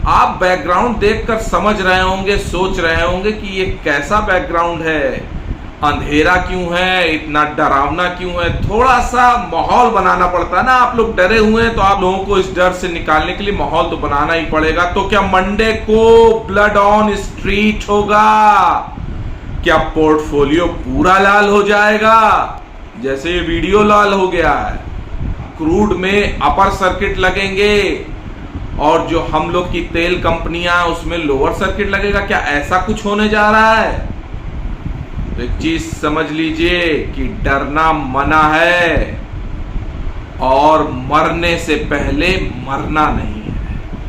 आप बैकग्राउंड देखकर समझ रहे होंगे, सोच रहे होंगे कि ये कैसा बैकग्राउंड है, अंधेरा क्यों है, इतना डरावना क्यों है। थोड़ा सा माहौल बनाना पड़ता है ना। आप लोग डरे हुए हैं तो आप लोगों को इस डर से निकालने के लिए माहौल तो बनाना ही पड़ेगा। तो क्या मंडे को ब्लड ऑन स्ट्रीट होगा? क्या पोर्टफोलियो पूरा लाल हो जाएगा जैसे ये वीडियो लाल हो गया है? क्रूड में अपर सर्किट लगेंगे और जो हम लोग की तेल कंपनियां उसमें लोअर सर्किट लगेगा। क्या ऐसा कुछ होने जा रहा है? तो एक चीज समझ लीजिए कि डरना मना है और मरने से पहले मरना नहीं है,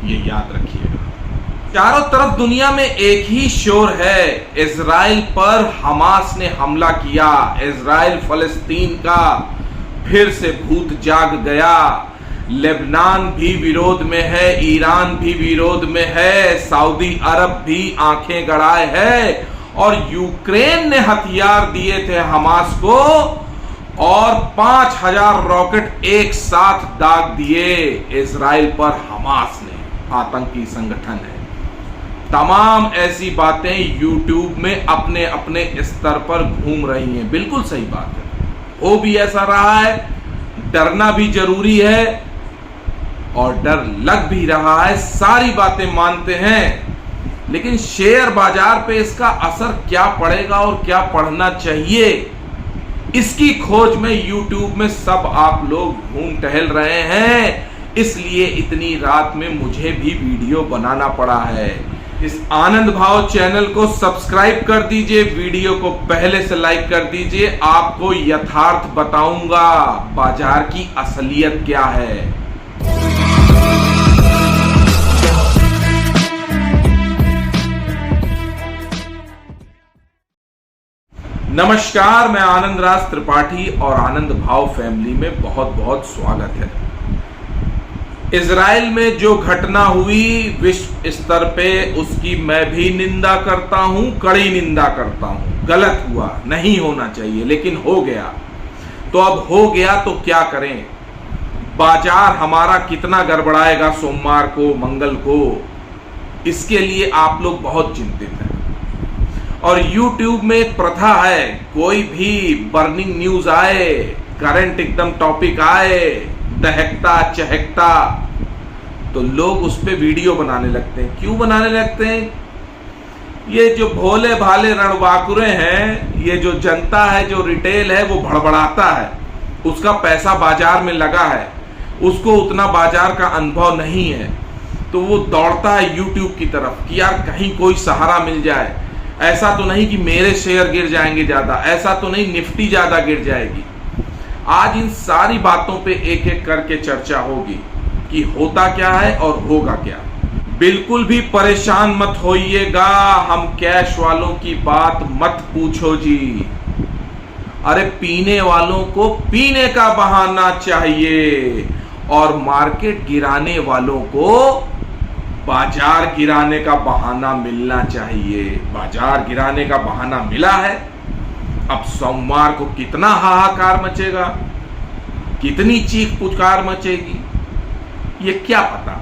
ये याद रखिएगा। चारों तरफ दुनिया में एक ही शोर है, इजराइल पर हमास ने हमला किया, इजराइल फलस्तीन का फिर से भूत जाग गया। लेबनान भी विरोध में है, ईरान भी विरोध में है, सऊदी अरब भी आंखें गड़ाए है और यूक्रेन ने हथियार दिए थे हमास को और 5000 रॉकेट एक साथ दाग दिए इजराइल पर। हमास ने आतंकी संगठन है। तमाम ऐसी बातें यूट्यूब में अपने अपने स्तर पर घूम रही हैं। बिल्कुल सही बात है, वो भी ऐसा रहा है। डरना भी जरूरी है और डर लग भी रहा है, सारी बातें मानते हैं, लेकिन शेयर बाजार पे इसका असर क्या पड़ेगा और क्या पढ़ना चाहिए, इसकी खोज में यूट्यूब में सब आप लोग घूम टहल रहे हैं। इसलिए इतनी रात में मुझे भी वीडियो बनाना पड़ा है। इस आनंद भाव चैनल को सब्सक्राइब कर दीजिए, वीडियो को पहले से लाइक कर दीजिए। आपको यथार्थ बताऊंगा बाजार की असलियत क्या है। नमस्कार, मैं आनंद राज त्रिपाठी और आनंद भाव फैमिली में बहुत बहुत स्वागत है। इजराइल में जो घटना हुई विश्व स्तर पे उसकी मैं भी निंदा करता हूं, कड़ी निंदा करता हूं। गलत हुआ, नहीं होना चाहिए, लेकिन हो गया। तो अब हो गया तो क्या करें? बाजार हमारा कितना गड़बड़ाएगा सोमवार को, मंगल को, इसके लिए आप लोग बहुत चिंतित हैं। और YouTube में एक प्रथा है, कोई भी बर्निंग न्यूज आए, करंट एकदम टॉपिक आए, दहकता चहकता, तो लोग उस पे वीडियो बनाने लगते हैं। क्यों बनाने लगते हैं? ये जो भोले भाले रणबांकुरे हैं, ये जो जनता है, जो रिटेल है, वो भड़बड़ाता है। उसका पैसा बाजार में लगा है, उसको उतना बाजार का अनुभव नहीं है, तो वो दौड़ता है YouTube की तरफ कि यार कहीं कोई सहारा मिल जाए। ऐसा तो नहीं कि मेरे शेयर गिर जाएंगे ज्यादा, ऐसा तो नहीं निफ्टी ज्यादा गिर जाएगी। आज इन सारी बातों पे एक एक करके चर्चा होगी कि होता क्या है और होगा क्या। बिल्कुल भी परेशान मत होइएगा, हम कैश वालों की बात मत पूछो जी। अरे पीने वालों को पीने का बहाना चाहिए और मार्केट गिराने वालों को बाजार गिराने का बहाना मिलना चाहिए। बाजार गिराने का बहाना मिला है। अब सोमवार को कितना हाहाकार मचेगा, कितनी चीख पुकार मचेगी, ये क्या पता।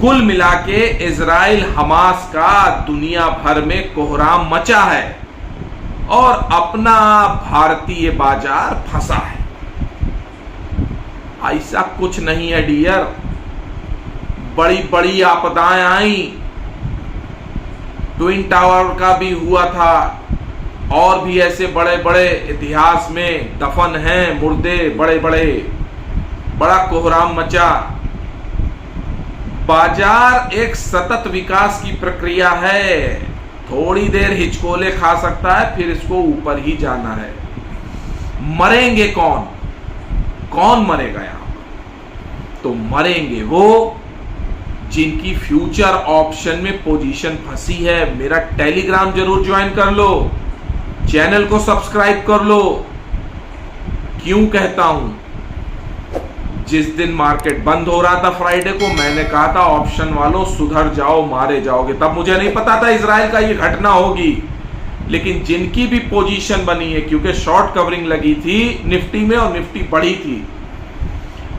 कुल मिला के इजराइल हमास का दुनिया भर में कोहराम मचा है और अपना भारतीय बाजार फंसा है। ऐसा कुछ नहीं है डियर, बड़ी बड़ी आपदाएं आई, ट्विन टावर का भी हुआ था और भी ऐसे बड़े बड़े इतिहास में दफन हैं मुर्दे बड़े बड़े, बड़ा कोहराम मचा। बाजार एक सतत विकास की प्रक्रिया है, थोड़ी देर हिचकोले खा सकता है, फिर इसको ऊपर ही जाना है। मरेंगे कौन? कौन मरेगा यहां पर? तो मरेंगे वो जिनकी फ्यूचर ऑप्शन में पोजीशन फंसी है। मेरा टेलीग्राम जरूर ज्वाइन कर लो, चैनल को सब्सक्राइब कर लो। क्यों कहता हूं? जिस दिन मार्केट बंद हो रहा था फ्राइडे को, मैंने कहा था ऑप्शन वालों सुधर जाओ, मारे जाओगे। तब मुझे नहीं पता था इजराइल का ये घटना होगी, लेकिन जिनकी भी पोजीशन बनी है, क्योंकि शॉर्ट कवरिंग लगी थी निफ्टी में और निफ्टी बढ़ी थी,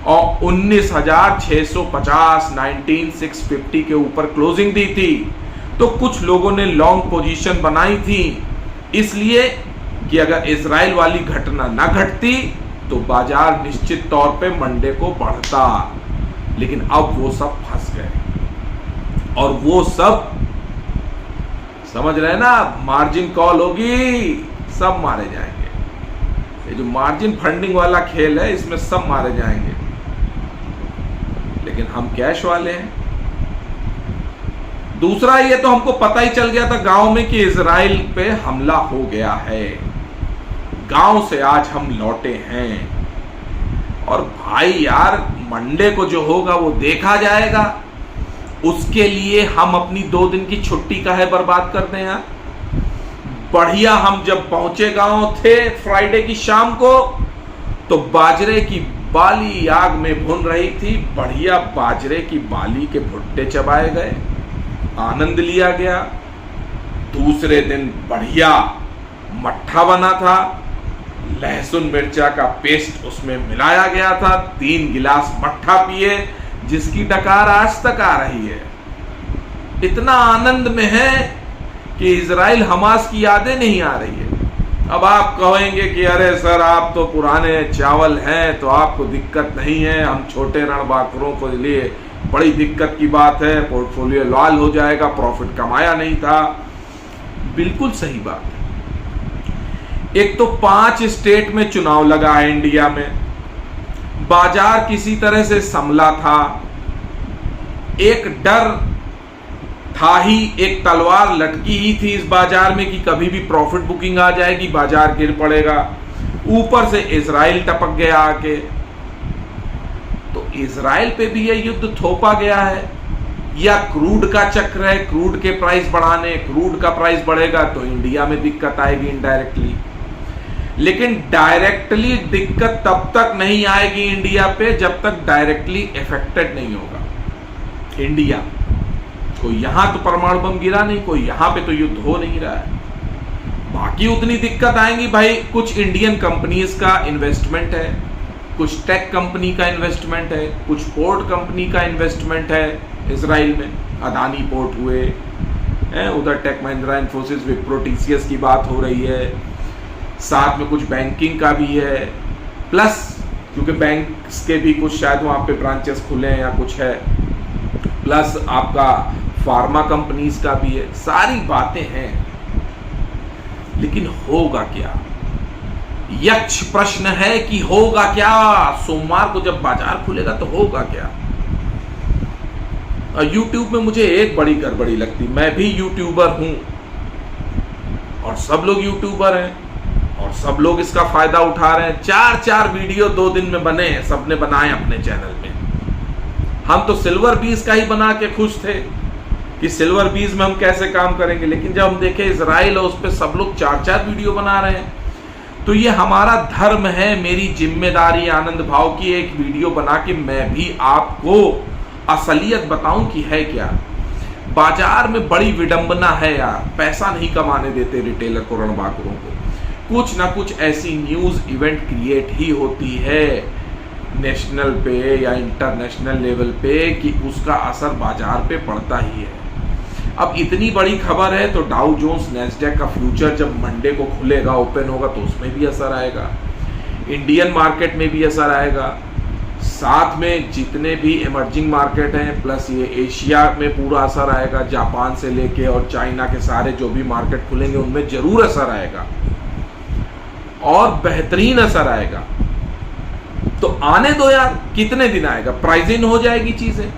और 19,650 19,650 के ऊपर क्लोजिंग दी थी। तो कुछ लोगों ने लॉन्ग पोजीशन बनाई थी, इसलिए कि अगर इजराइल वाली घटना ना घटती तो बाजार निश्चित तौर पे मंडे को बढ़ता। लेकिन अब वो सब फंस गए, और वो सब समझ रहे हैं ना, मार्जिन कॉल होगी, सब मारे जाएंगे। ये जो मार्जिन फंडिंग वाला खेल है, इसमें सब मारे जाएंगे। लेकिन हम कैश वाले हैं। दूसरा, ये तो हमको पता ही चल गया था गांव में कि इजराइल पे हमला हो गया है। गांव से आज हम लौटे हैं, और भाई यार मंडे को जो होगा वो देखा जाएगा। उसके लिए हम अपनी 2 दिन की छुट्टी का है बर्बाद कर दें यार। बढ़िया, हम जब पहुंचे गांव थे फ्राइडे की शाम को, तो बाजरे की बाली आग में भुन रही थी। बढ़िया बाजरे की बाली के भुट्टे चबाए गए, आनंद लिया गया। दूसरे दिन बढ़िया मट्ठा बना था, लहसुन मिर्चा का पेस्ट उसमें मिलाया गया था। 3 गिलास मट्ठा पिए, जिसकी डकार आज तक आ रही है। इतना आनंद में है कि इजराइल हमास की यादें नहीं आ रही है। अब आप कहेंगे कि अरे सर आप तो पुराने चावल हैं, तो आपको दिक्कत नहीं है, हम छोटे रणबांकुरों के लिए बड़ी दिक्कत की बात है, पोर्टफोलियो लाल हो जाएगा, प्रॉफिट कमाया नहीं था। बिल्कुल सही बात है। एक तो 5 स्टेट में चुनाव लगा है इंडिया में, बाजार किसी तरह से संभला था। एक डर था ही, एक तलवार लटकी ही थी इस बाजार में कि कभी भी प्रॉफिट बुकिंग आ जाएगी, बाजार गिर पड़ेगा। ऊपर से इजराइल टपक गया आके, तो इजराइल पे भी यह युद्ध थोपा गया है। या क्रूड का चक्र है, क्रूड के प्राइस बढ़ाने, क्रूड का प्राइस बढ़ेगा तो इंडिया में दिक्कत आएगी इनडायरेक्टली। लेकिन डायरेक्टली दिक्कत तब तक नहीं आएगी इंडिया पे जब तक डायरेक्टली इफेक्टेड नहीं होगा इंडिया। कोई यहां तो परमाणु बम गिरा नहीं, कोई यहां पे तो युद्ध हो नहीं रहा है। बाकी उतनी दिक्कत आएंगी भाई। कुछ इंडियन कंपनीज का इन्वेस्टमेंट है, कुछ टेक कंपनी का इन्वेस्टमेंट है, कुछ पोर्ट कंपनी का इन्वेस्टमेंट है इजराइल में। अदानी पोर्ट हुए हैं, उधर टेक महिंद्रा, इन्फोसिस, विप्रो, टीसीएस की बात हो रही है। साथ में कुछ बैंकिंग का भी है, प्लस क्योंकि बैंक्स के भी कुछ शायद वहाँ पे ब्रांचेस खुले हैं या कुछ है, प्लस आपका फार्मा कंपनीज का भी है। सारी बातें हैं, लेकिन होगा क्या? यक्ष प्रश्न है कि होगा क्या? सोमवार को जब बाजार खुलेगा तो होगा क्या? यूट्यूब में मुझे एक बड़ी गड़बड़ी लगती, मैं भी यूट्यूबर हूं और सब लोग यूट्यूबर हैं और सब लोग इसका फायदा उठा रहे हैं। 4 वीडियो 2 दिन में बने हैं, सबने बनाए अपने चैनल में। हम तो सिल्वर बीज का ही बना के खुश थे कि सिल्वर बीज में हम कैसे काम करेंगे, लेकिन जब हम देखे इजराइल और उस पर सब लोग 4 वीडियो बना रहे हैं, तो ये हमारा धर्म है, मेरी जिम्मेदारी आनंद भाव की एक वीडियो बना के मैं भी आपको असलियत बताऊं कि है क्या। बाजार में बड़ी विडंबना है यार, पैसा नहीं कमाने देते रिटेलर को, रणबांकुरों को। कुछ ना कुछ ऐसी न्यूज इवेंट क्रिएट ही होती है नेशनल पे या इंटरनेशनल लेवल पे कि उसका असर बाजार पे पड़ता ही है। अब इतनी बड़ी खबर है तो डाउ जोन्स नैस्डैक का फ्यूचर जब मंडे को खुलेगा, ओपन होगा, तो उसमें भी असर आएगा, इंडियन मार्केट में भी असर आएगा, साथ में जितने भी इमर्जिंग मार्केट हैं, प्लस ये एशिया में पूरा असर आएगा, जापान से लेके और चाइना के सारे जो भी मार्केट खुलेंगे उनमें जरूर असर आएगा और बेहतरीन असर आएगा। तो आने दो यार, कितने दिन आएगा, प्राइस इन हो जाएगी चीजें।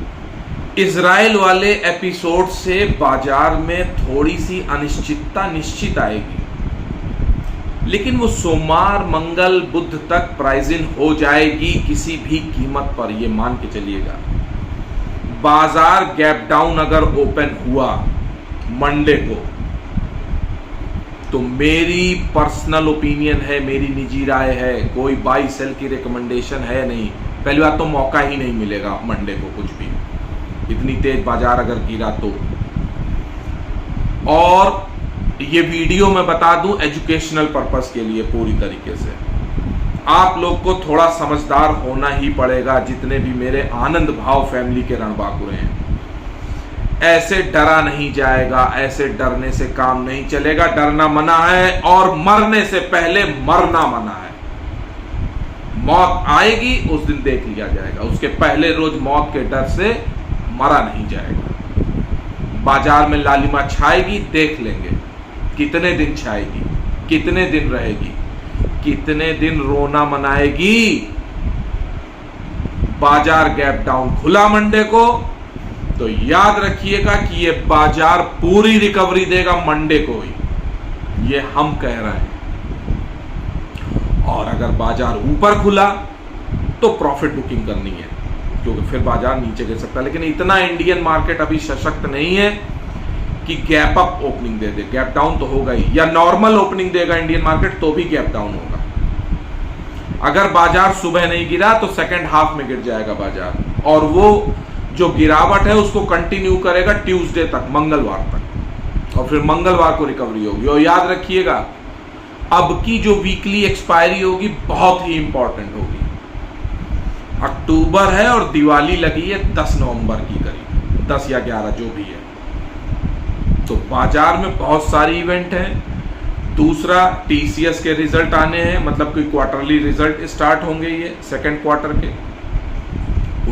इजराइल वाले एपिसोड से बाजार में थोड़ी सी अनिश्चितता निश्चित आएगी, लेकिन वो सोमवार, मंगल, बुध तक प्राइस इन हो जाएगी किसी भी कीमत पर, ये मान के चलिएगा। बाजार गैप डाउन अगर ओपन हुआ मंडे को, तो मेरी पर्सनल ओपिनियन है, मेरी निजी राय है, कोई बाई सेल की रिकमेंडेशन है नहीं। पहली बात तो मौका ही नहीं मिलेगा मंडे को कुछ भी, इतनी तेज बाजार अगर गिरा तो। और ये वीडियो मैं बता दूं एजुकेशनल पर्पस के लिए पूरी तरीके से। आप लोग को थोड़ा समझदार होना ही पड़ेगा, जितने भी मेरे आनंद भाव फैमिली के रणबांकुरे हैं। ऐसे डरा नहीं जाएगा, ऐसे डरने से काम नहीं चलेगा। डरना मना है और मरने से पहले मरना मना है। मौत आएगी उस दिन देख लिया जाएगा, उसके पहले रोज मौत के डर से मरा नहीं जाएगा। बाजार में लालिमा छाएगी, देख लेंगे कितने दिन छाएगी, कितने दिन रहेगी, कितने दिन रोना मनाएगी। बाजार गैप डाउन खुला मंडे को, तो याद रखिएगा कि ये बाजार पूरी रिकवरी देगा मंडे को ही, ये हम कह रहे हैं। और अगर बाजार ऊपर खुला तो प्रॉफिट बुकिंग करनी है, क्योंकि फिर बाजार नीचे गिर सकता है। लेकिन इतना इंडियन मार्केट अभी सशक्त नहीं है कि गैप अप ओपनिंग दे दे। गैप डाउन तो होगा ही, या नॉर्मल ओपनिंग देगा इंडियन मार्केट तो भी गैप डाउन होगा। अगर बाजार सुबह नहीं गिरा तो सेकेंड हाफ में गिर जाएगा बाजार, और वो जो गिरावट है उसको कंटिन्यू करेगा ट्यूसडे तक, मंगलवार तक, और फिर मंगलवार को रिकवरी होगी। और याद रखिएगा, अब की जो वीकली एक्सपायरी होगी बहुत ही इंपॉर्टेंट होगी। अक्टूबर है और दिवाली लगी है 10 नवंबर की करीब, 10 या 11 जो भी है। तो बाजार में बहुत सारी इवेंट हैं। दूसरा, टीसीएस के रिजल्ट आने हैं, मतलब कोई क्वार्टरली रिजल्ट स्टार्ट होंगे ये सेकेंड क्वार्टर के,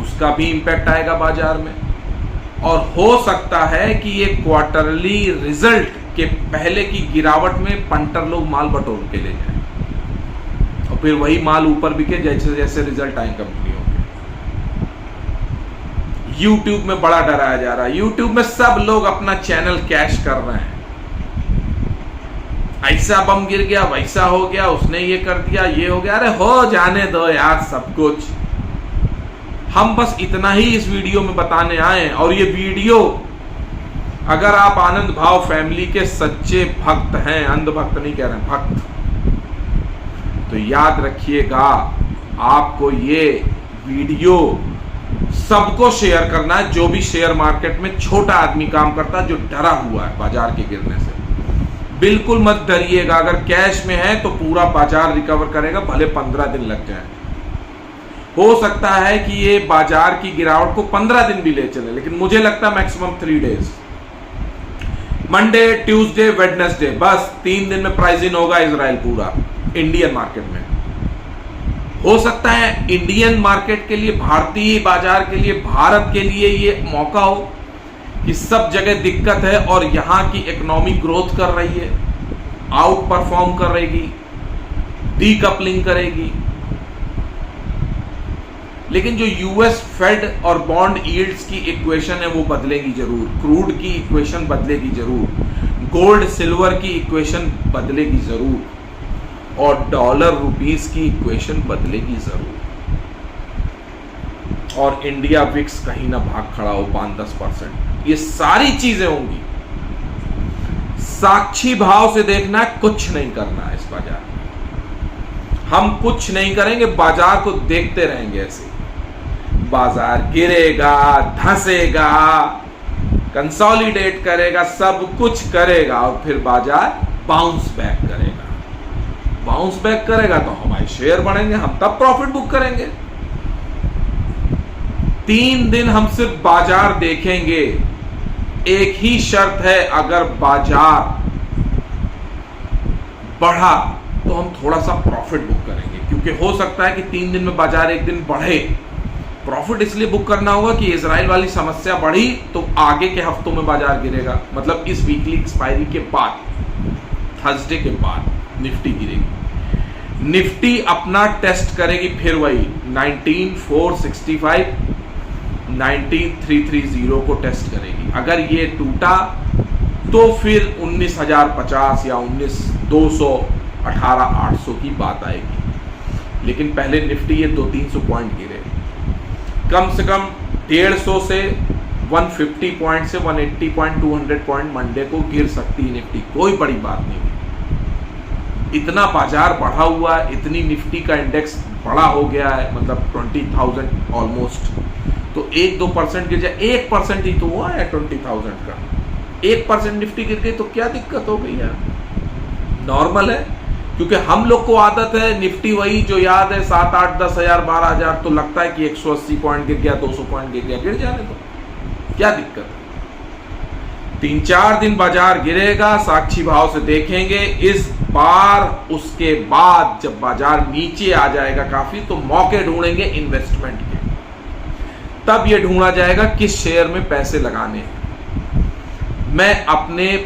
उसका भी इंपैक्ट आएगा बाजार में। और हो सकता है कि ये क्वार्टरली रिजल्ट के पहले की गिरावट में पंटर लोग माल बटोर के ले जाएं, और फिर वही माल ऊपर बिके जैसे जैसे रिजल्ट आए कंपनियों के। यूट्यूब में बड़ा डराया जा रहा है, यूट्यूब में सब लोग अपना चैनल कैश कर रहे हैं। ऐसा बम गिर गया, वैसा हो गया, उसने ये कर दिया, ये हो गया। अरे हो जाने दो यार सब कुछ। हम बस इतना ही इस वीडियो में बताने आए। और ये वीडियो, अगर आप आनंद भाव फैमिली के सच्चे भक्त हैं, अंध भक्त नहीं कह रहे हैं, भक्त, तो याद रखिएगा आपको ये वीडियो सबको शेयर करना है। जो भी शेयर मार्केट में छोटा आदमी काम करता है, जो डरा हुआ है बाजार के गिरने से, बिल्कुल मत डरिएगा। अगर कैश में है तो पूरा बाजार रिकवर करेगा, भले 15 दिन लग जाए। हो सकता है कि ये बाजार की गिरावट को 15 दिन भी ले चले, लेकिन मुझे लगता है maximum 3 days, Monday, Tuesday, Wednesday, बस 3 दिन में प्राइस इन होगा इजराइल पूरा इंडियन मार्केट में। हो सकता है इंडियन मार्केट के लिए, भारतीय बाजार के लिए, भारत के लिए ये मौका हो कि सब जगह दिक्कत है और यहां की इकोनॉमी ग्रोथ कर रही है, आउट परफॉर्म कर रहेगी, डीकपलिंग करेगी। लेकिन जो यूएस फेड और बॉन्ड यील्ड्स की इक्वेशन है वो बदलेगी जरूर, क्रूड की इक्वेशन बदलेगी जरूर, गोल्ड सिल्वर की इक्वेशन बदलेगी जरूर, और डॉलर रुपीस की इक्वेशन बदलेगी जरूर। और इंडिया विक्स कहीं ना भाग खड़ा हो 5-10%, ये सारी चीजें होंगी। साक्षी भाव से देखना, कुछ नहीं करना है इस बाजार में। हम कुछ नहीं करेंगे, बाजार को देखते रहेंगे ऐसे। बाजार गिरेगा, धंसेगा, कंसोलिडेट करेगा, सब कुछ करेगा, और फिर बाजार बाउंस बैक करेगा। बाउंस बैक करेगा तो हमारे शेयर बढ़ेंगे, हम तब प्रॉफिट बुक करेंगे। 3 दिन हम सिर्फ बाजार देखेंगे। एक ही शर्त है, अगर बाजार बढ़ा तो हम थोड़ा सा प्रॉफिट बुक करेंगे, क्योंकि हो सकता है कि 3 दिन में बाजार एक दिन बढ़े। प्रॉफिट इसलिए बुक करना होगा कि इजराइल वाली समस्या बढ़ी तो आगे के हफ्तों में बाजार गिरेगा, मतलब इस वीकली एक्सपायरी के बाद, थर्सडे के बाद निफ्टी गिरेगी। निफ्टी अपना टेस्ट करेगी फिर वही 19,465, 19,330 को टेस्ट करेगी। अगर ये टूटा तो फिर 19,050 या 19,200, 18,800 की बात आएगी। लेकिन पहले निफ्टी ये 200-300 पॉइंट गिरे, कम से कम 150 से 150 पॉइंट से 180 पॉइंट, 200 पॉइंट मंडे को गिर सकती है निफ्टी, कोई बड़ी बात नहीं। इतना बाजार बढ़ा हुआ है, इतनी निफ्टी का इंडेक्स बड़ा हो गया है, मतलब 20,000 ऑलमोस्ट, तो 1-2% गिर जाए, 1% ही तो हुआ है 20,000 का, 1% निफ्टी गिर गई तो क्या दिक्कत हो गई यार, नॉर्मल है। क्योंकि हम लोग को आदत है निफ्टी वही जो याद है 7, 8, 10 हजार 12 हजार, तो लगता है कि 180 पॉइंट गिर गया, 200 पॉइंट गिर गया, गिर जाने दो, क्या दिक्कत है। 3-4 दिन बाजार गिरेगा, साक्षी भाव से देखेंगे। इस बार उसके बाद जब बाजार नीचे आ जाएगा काफी, तो मौके ढूंढेंगे इन्वेस्टमेंट के। तब यह ढूंढा जाएगा किस शेयर में पैसे लगाने हैं। मैं अपने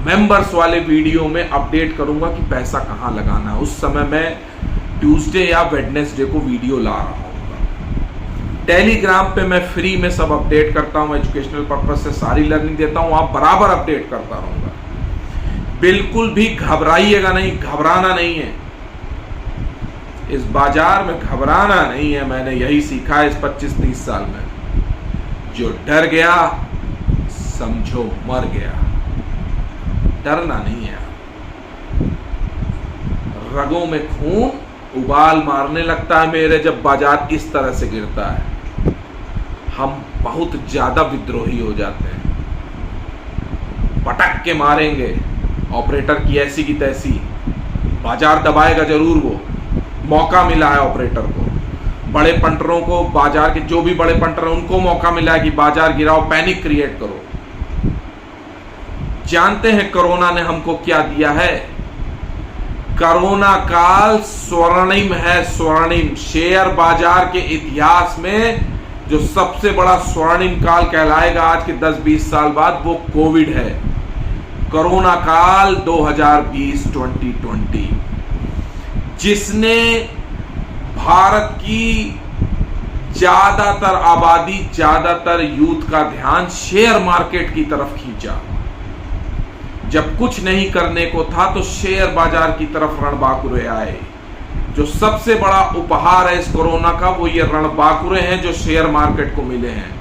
मेंबर्स वाले वीडियो में अपडेट करूंगा कि पैसा कहां लगाना है। उस समय मैं ट्यूसडे या वेडनेसडे को वीडियो ला रहा हूं। टेलीग्राम पे मैं फ्री में सब अपडेट करता हूं, एजुकेशनल पर्पस से सारी लर्निंग देता हूं, वहां बराबर अपडेट करता रहूंगा। बिल्कुल भी घबराइएगा नहीं, घबराना नहीं है। इस बाजार में घबराना नहीं है। मैंने यही सीखा इस 25-30 साल में। जो डर गया समझो मर गया। डरना नहीं है। रगों में खून उबाल मारने लगता है मेरे जब बाजार इस तरह से गिरता है। हम बहुत ज्यादा विद्रोही हो जाते हैं, पटक के मारेंगे ऑपरेटर की ऐसी की तैसी। बाजार दबाएगा जरूर। वो मौका मिला है ऑपरेटर को, बड़े पंटरों को, बाजार के जो भी बड़े पंटर हैं उनको मौका मिला है कि बाजार गिराओ, पैनिक क्रिएट करो। जानते हैं कोरोना ने हमको क्या दिया है? कोरोना काल स्वर्णिम है, स्वर्णिम। शेयर बाजार के इतिहास में जो सबसे बड़ा स्वर्णिम काल कहलाएगा आज के 10-20 साल बाद, वो कोविड है। कोरोना काल 2020, जिसने भारत की ज्यादातर आबादी, ज्यादातर यूथ का ध्यान शेयर मार्केट की तरफ खींचा। जब कुछ नहीं करने को था तो शेयर बाजार की तरफ रणबांकुरे आए। जो सबसे बड़ा उपहार है इस कोरोना का, वो ये रणबांकुरे हैं जो शेयर मार्केट को मिले हैं।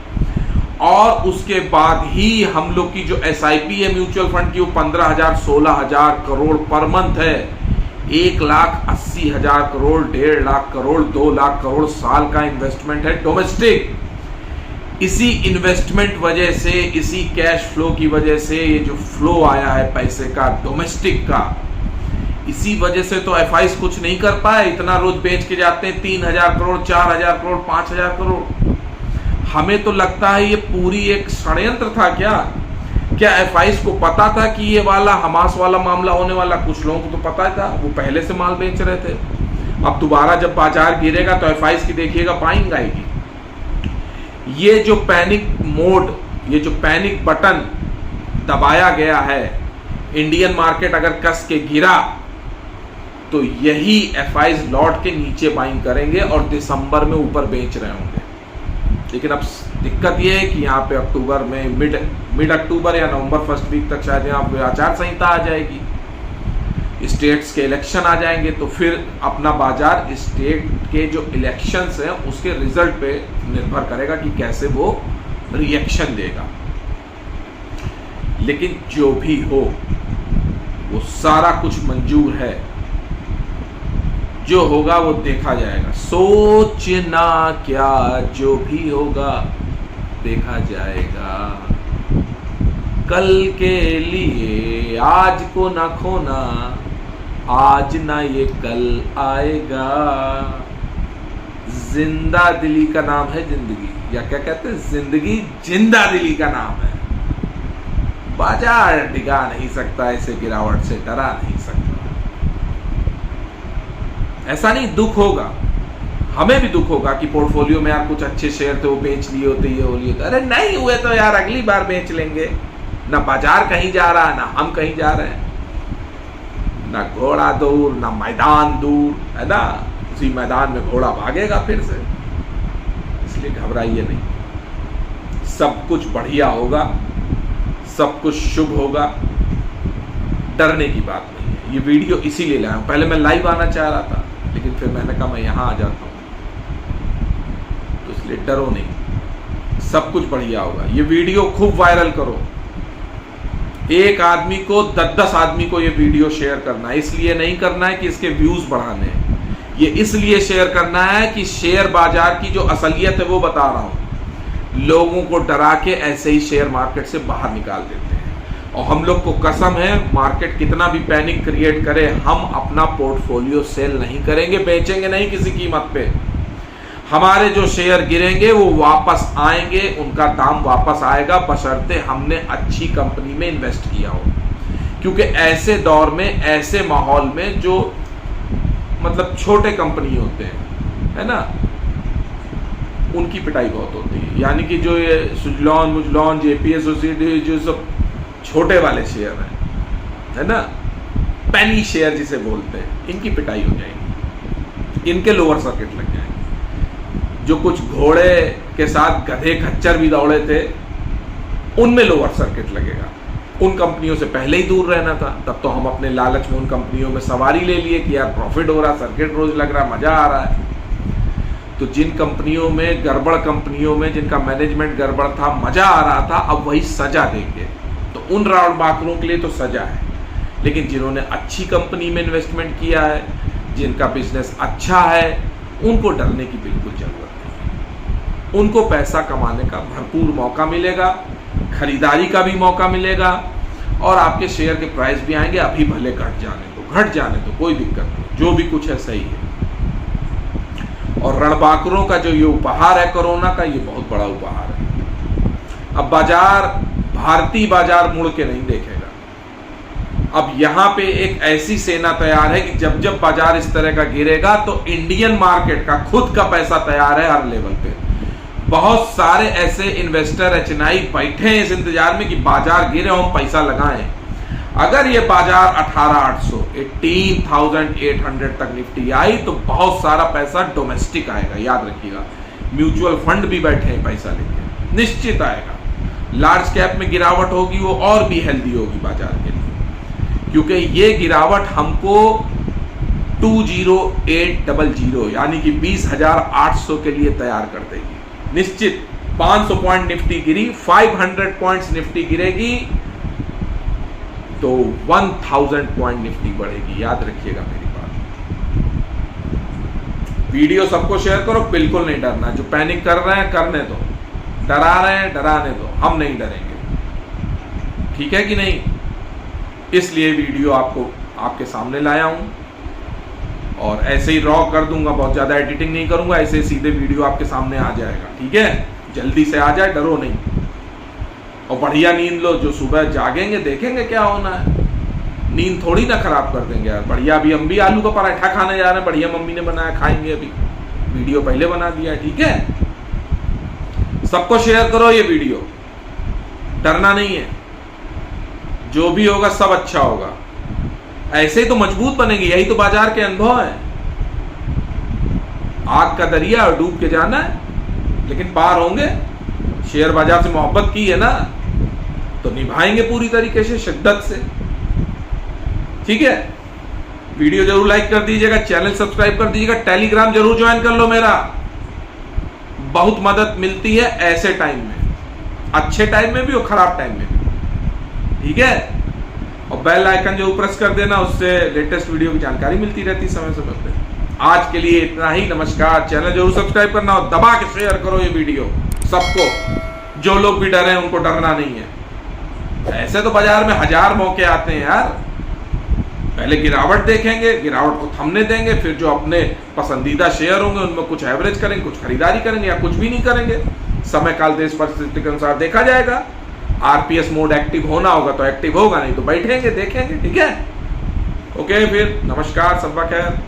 और उसके बाद ही हम लोग की जो SIP है म्यूचुअल फंड की, वो 15,000 16,000 करोड़ पर मंथ है। 1,80,000 करोड़, 1.5 लाख करोड़, 2 लाख करोड़ साल का इन्वेस्टमेंट है डोमेस्टिक। इसी इन्वेस्टमेंट वजह से, इसी कैश फ्लो की वजह से ये जो फ्लो आया है पैसे का डोमेस्टिक का, इसी वजह से तो FIs कुछ नहीं कर पाए। इतना रोज बेच के जाते हैं 3,000 करोड़, 4,000 करोड़, 5,000 करोड़। हमें तो लगता है ये पूरी एक षड्यंत्र था। क्या FIs को पता था कि ये वाला हमास वाला मामला होने वाला? कुछ लोगों को तो पता था, वो पहले से माल बेच रहे थे। अब दोबारा जब बाजार गिरेगा तो FIs की देखिएगा बाइंग आएगी। ये जो पैनिक मोड, ये जो पैनिक बटन दबाया गया है, इंडियन मार्केट अगर कस के गिरा तो यही FIs लौट के नीचे बाइंग करेंगे और दिसंबर में ऊपर बेच रहे होंगे। लेकिन अब दिक्कत यह है कि यहाँ पे अक्टूबर में, मिड अक्टूबर या नवंबर फर्स्ट वीक तक शायद यहाँ पे आचार संहिता आ जाएगी, स्टेट्स के इलेक्शन आ जाएंगे। तो फिर अपना बाजार स्टेट के जो इलेक्शंस हैं उसके रिजल्ट पे निर्भर करेगा कि कैसे वो रिएक्शन देगा। लेकिन जो भी हो वो सारा कुछ मंजूर है। जो होगा वो देखा जाएगा। सोचना क्या, जो भी होगा देखा जाएगा। कल के लिए आज को ना खोना, आज ना ये कल आएगा। जिंदा दिली का नाम है जिंदगी, या क्या कहते हैं, जिंदगी जिंदा दिली का नाम है। बाजार डिगा नहीं सकता, इसे गिरावट से डरा नहीं सकता। ऐसा नहीं, दुख होगा, हमें भी दुख होगा कि पोर्टफोलियो में यार कुछ अच्छे शेयर थे वो बेच लिए होते, ये हो लिए होते। अरे नहीं हुए तो यार अगली बार बेच लेंगे। ना बाजार कहीं जा रहा है, ना हम कहीं जा रहे हैं, ना घोड़ा दूर, ना मैदान दूर, है ना। उसी मैदान में घोड़ा भागेगा फिर से। इसलिए घबराइए नहीं, सब कुछ बढ़िया होगा, सब कुछ शुभ होगा, डरने की बात नहीं है। ये वीडियो इसीलिए लाया हूं। पहले मैं लाइव आना चाह रहा था, लेकिन फिर मैंने कहा मैं यहां आ जाता हूं, तो इसलिए डरो नहीं, सब कुछ बढ़िया होगा। ये वीडियो खूब वायरल करो। एक आदमी को 10-10 आदमी को ये वीडियो शेयर करना है। इसलिए नहीं करना है कि इसके व्यूज बढ़ाने हैं, ये इसलिए शेयर करना है कि शेयर बाजार की जो असलियत है वो बता रहा हूं। लोगों को डरा के ऐसे ही शेयर मार्केट से बाहर निकाल देते हैं और हम लोग को कसम है, मार्केट कितना भी पैनिक क्रिएट करे, हम अपना पोर्टफोलियो सेल नहीं करेंगे, बेचेंगे नहीं किसी कीमत पे। हमारे जो शेयर गिरेंगे वो वापस आएंगे, उनका दाम वापस आएगा, बशर्ते हमने अच्छी कंपनी में इन्वेस्ट किया हो। क्योंकि ऐसे दौर में, ऐसे माहौल में जो मतलब छोटे कंपनी होते हैं, है ना, उनकी पिटाई बहुत होती है। यानी कि जो ये सुजलॉन मुजलॉन जेपीएस सोसाइटी, जो सब छोटे वाले शेयर हैं, है ना, पेनी शेयर जिसे बोलते हैं, इनकी पिटाई हो जाएगी, इनके लोअर सर्किट लग जाएंगे। जो कुछ घोड़े के साथ गधे खच्चर भी दौड़े थे, उनमें लोअर सर्किट लगेगा। उन कंपनियों से पहले ही दूर रहना था। तब तो हम अपने लालच में उन कंपनियों में सवारी ले लिए कि यार प्रॉफिट हो रहा, सर्किट रोज लग रहा, मजा आ रहा है। तो जिन कंपनियों में, गड़बड़ कंपनियों में जिनका मैनेजमेंट गड़बड़ था, मजा आ रहा था, अब वही सजा देंगे। तो उन राउंड बाकरों के लिए तो सजा है। लेकिन जिन्होंने अच्छी कंपनी में इन्वेस्टमेंट किया है, जिनका बिजनेस अच्छा है, उनको डरने की बिल्कुल जरूरत नहीं। उनको पैसा कमाने का भरपूर मौका मिलेगा, खरीदारी का भी मौका मिलेगा, और आपके शेयर के प्राइस भी आएंगे। अभी भले घट जाने दो, कोई दिक्कत नहीं, जो भी कुछ है सही है। और रणबांकुरों का जो ये उपहार है कोरोना का, ये बहुत बड़ा उपहार है। अब बाजार, भारतीय बाजार मुड़ के नहीं देखेगा। अब यहां पे एक ऐसी सेना तैयार है कि जब जब बाजार इस तरह का गिरेगा तो इंडियन मार्केट का खुद का पैसा तैयार है हर लेवल पे। बहुत सारे ऐसे इन्वेस्टर एचएनआई बैठे हैं इस इंतजार में कि बाजार गिरे, हम पैसा लगाएं। अगर ये बाजार 18,800 18,800 तक निफ्टी आई तो बहुत सारा पैसा डोमेस्टिक आएगा, याद रखिएगा। म्यूचुअल फंड भी बैठे हैं पैसा लेके, निश्चित आएगा। लार्ज कैप में गिरावट होगी, वो और भी हेल्दी होगी बाजार के लिए, क्योंकि ये गिरावट हमको 20800 यानी कि 20,800 के लिए तैयार कर देगी, निश्चित। 500 पॉइंट निफ्टी गिरी, 500 पॉइंट्स निफ्टी गिरेगी तो 1000 पॉइंट निफ्टी बढ़ेगी, याद रखिएगा मेरी बात। वीडियो सबको शेयर करो, बिल्कुल नहीं डरना। जो पैनिक कर रहे हैं करने दो, डरा रहे हैं डराने दो, हम नहीं डरेंगे, ठीक है कि नहीं। इसलिए वीडियो आपके सामने लाया हूं, और ऐसे ही रॉ कर दूंगा, बहुत ज्यादा एडिटिंग नहीं करूंगा, ऐसे सीधे वीडियो आपके सामने आ जाएगा, ठीक है। जल्दी से आ जाए, डरो नहीं, और बढ़िया नींद लो। जो सुबह जागेंगे देखेंगे क्या होना है, नींद थोड़ी ना खराब कर देंगे यार। बढ़िया, अभी हम भी आलू का पराठा खाने जा रहे हैं, बढ़िया मम्मी ने बनाया, खाएंगे। अभी वीडियो पहले बना दिया है, ठीक है। सबको शेयर करो ये वीडियो, डरना नहीं है, जो भी होगा सब अच्छा होगा। ऐसे ही तो मजबूत बनेंगे, यही तो बाजार के अनुभव है। आग का दरिया और डूब के जाना है, लेकिन पार होंगे। शेयर बाजार से मोहब्बत की है ना, तो निभाएंगे पूरी तरीके से, शिद्दत से, ठीक है। वीडियो जरूर लाइक कर दीजिएगा, चैनल सब्सक्राइब कर दीजिएगा, टेलीग्राम जरूर ज्वाइन कर लो मेरा, बहुत मदद मिलती है ऐसे टाइम में, अच्छे टाइम में भी और खराब टाइम में भी, ठीक है। और बेल आइकन जरूर प्रेस कर देना, उससे लेटेस्ट वीडियो की जानकारी मिलती रहती है समय समय पे। आज के लिए इतना ही, नमस्कार। चैनल जरूर सब्सक्राइब करना और दबा के शेयर करो ये वीडियो सबको। जो लोग भी डरे हैं उनको डरना नहीं है। ऐसे तो बाजार में 1000 मौके आते हैं यार। पहले गिरावट देखेंगे, गिरावट को थमने देंगे, फिर जो अपने पसंदीदा शेयर होंगे उनमें कुछ एवरेज करेंगे, कुछ खरीदारी करेंगे, या कुछ भी नहीं करेंगे। समय काल देश परिस्थिति के अनुसार देखा जाएगा। आरपीएस मोड एक्टिव होना होगा तो एक्टिव होगा, नहीं तो बैठेंगे देखेंगे, ठीक है। ओके, फिर नमस्कार, सब खैर।